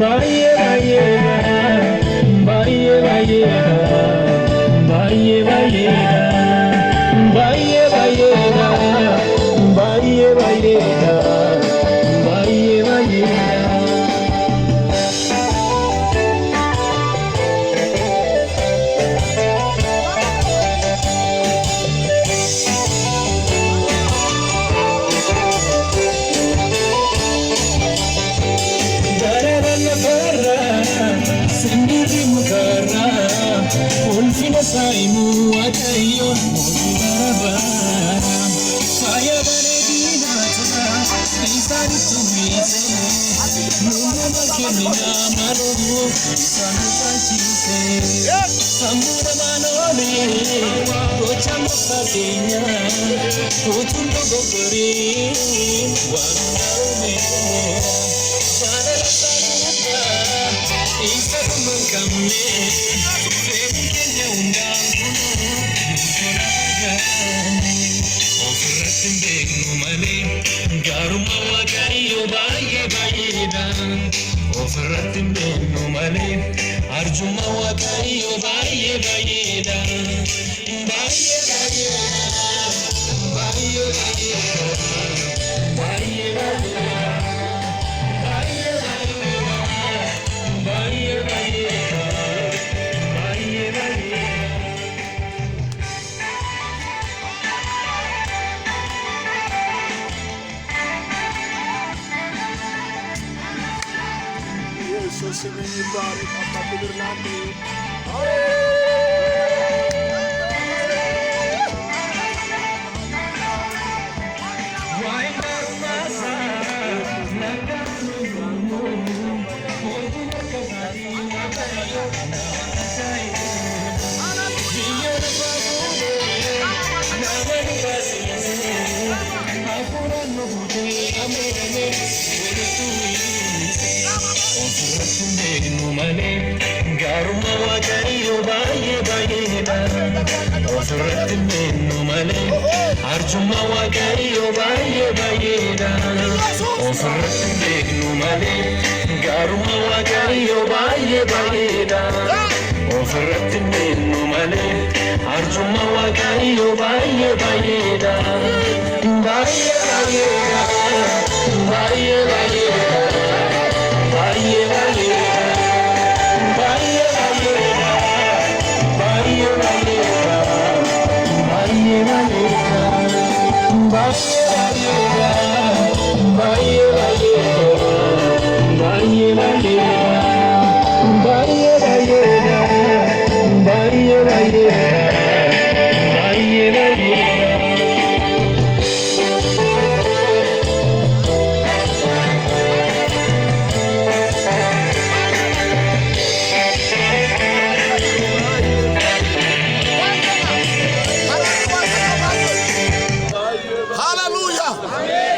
Baye baye baye baye baye baye baye baye baye baye baye Sendiri mukara, ulfina saimu akayo mojibaraba. Faya baredina tada, isari tumite. Muna makemina marobu, sanu kachise. Samura manole, kocha mukakenya, kochundo gogori, wanaume. Isa mangkame, fekenya undanguno, koragane. Ofratin begnu male, garuma wagayo baye baye dan. Ofratin begnu male, arjuma wagayo baye baye dan. Baye baye baye baye baye Sesini tarik apabila nanti. Garuma wagayo baye baye dan. Ofratin begnu male, arjuma wagayo baye baye dan. Ofratin begnu male, garuma wagayo baye baye dan. Ofratin begnu male, arjuma wagayo baye baye dan. Baye baye baye baye baye baye. Bye.